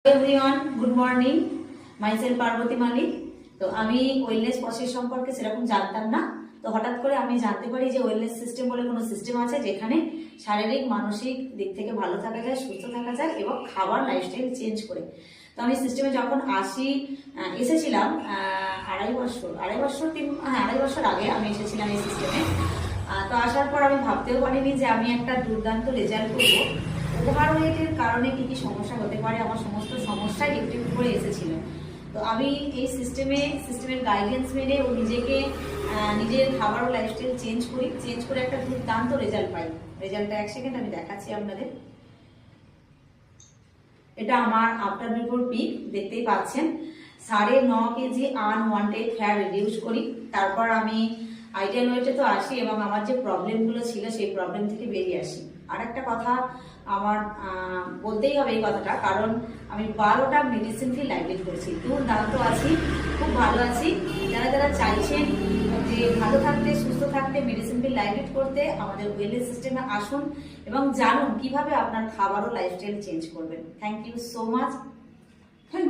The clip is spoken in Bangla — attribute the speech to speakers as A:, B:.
A: Everyone, good morning. Myself Parvati Malik. তো আমি ওয়েলনেস প্রসেস সম্পর্কে সেরকম জানতাম না। তো হঠাৎ করে আমি জানতে পারি যে ওয়েলনেস সিস্টেম বলে কোনো সিস্টেম আছে যেখানে শারীরিক মানসিক দিক থেকে ভালো থাকা যায়, সুস্থ থাকা যায় এবং খাবার লাইফস্টাইল চেঞ্জ করে। তো আমি সিস্টেমে যখন এসেছিলাম আড়াই বছর আগে আমি এসেছিলাম এই সিস্টেমে। তো আসার পর আমি ভাবতেও পারিনি যে আমি একটা দুর্দান্ত রেজাল্ট করবো। ওভারওয়েটের কারণে কি কি সমস্যা হতে পারে, আমার সমস্ত সমস্যাই একটু একটু করে এসেছিল। তো আমি এই সিস্টেমের গাইডেন্স মেনে ও নিজের খাবার ও লাইফস্টাইল চেঞ্জ করে একটা দুর্দান্ত রেজাল্ট পাই। রেজাল্টটা এক সেকেন্ড আমি দেখাচ্ছি আপনাদের। এটা আমার আফটার বিফোর পিক, দেখতেই পাচ্ছেন। 9.5 কেজি আনওয়ান্টেড ফ্যাট রিডিউস করি। তারপর আমি আইডিয়াল ওয়েটে তো আসি এবং আমার যে প্রবলেমগুলো ছিল সেই প্রবলেম থেকে বেরিয়ে আসি। আর একটা কথা আমার বলতেই হবে এই কথাটা, কারণ আমি 12টা মেডিসিন ফ্রি লাইফ লিড করেছি। দুর্দান্ত আছি, খুব ভালো আছি। যারা যারা চাইছেন যে ভালো থাকতে, সুস্থ থাকতে, মেডিসিন ফ্রি লাইফ লিড করতে, আমাদের ওয়েলনেস সিস্টেমে আসুন এবং জানুন কিভাবে আপনার খাবার ও লাইফস্টাইল চেঞ্জ করবেন। Thank you so much.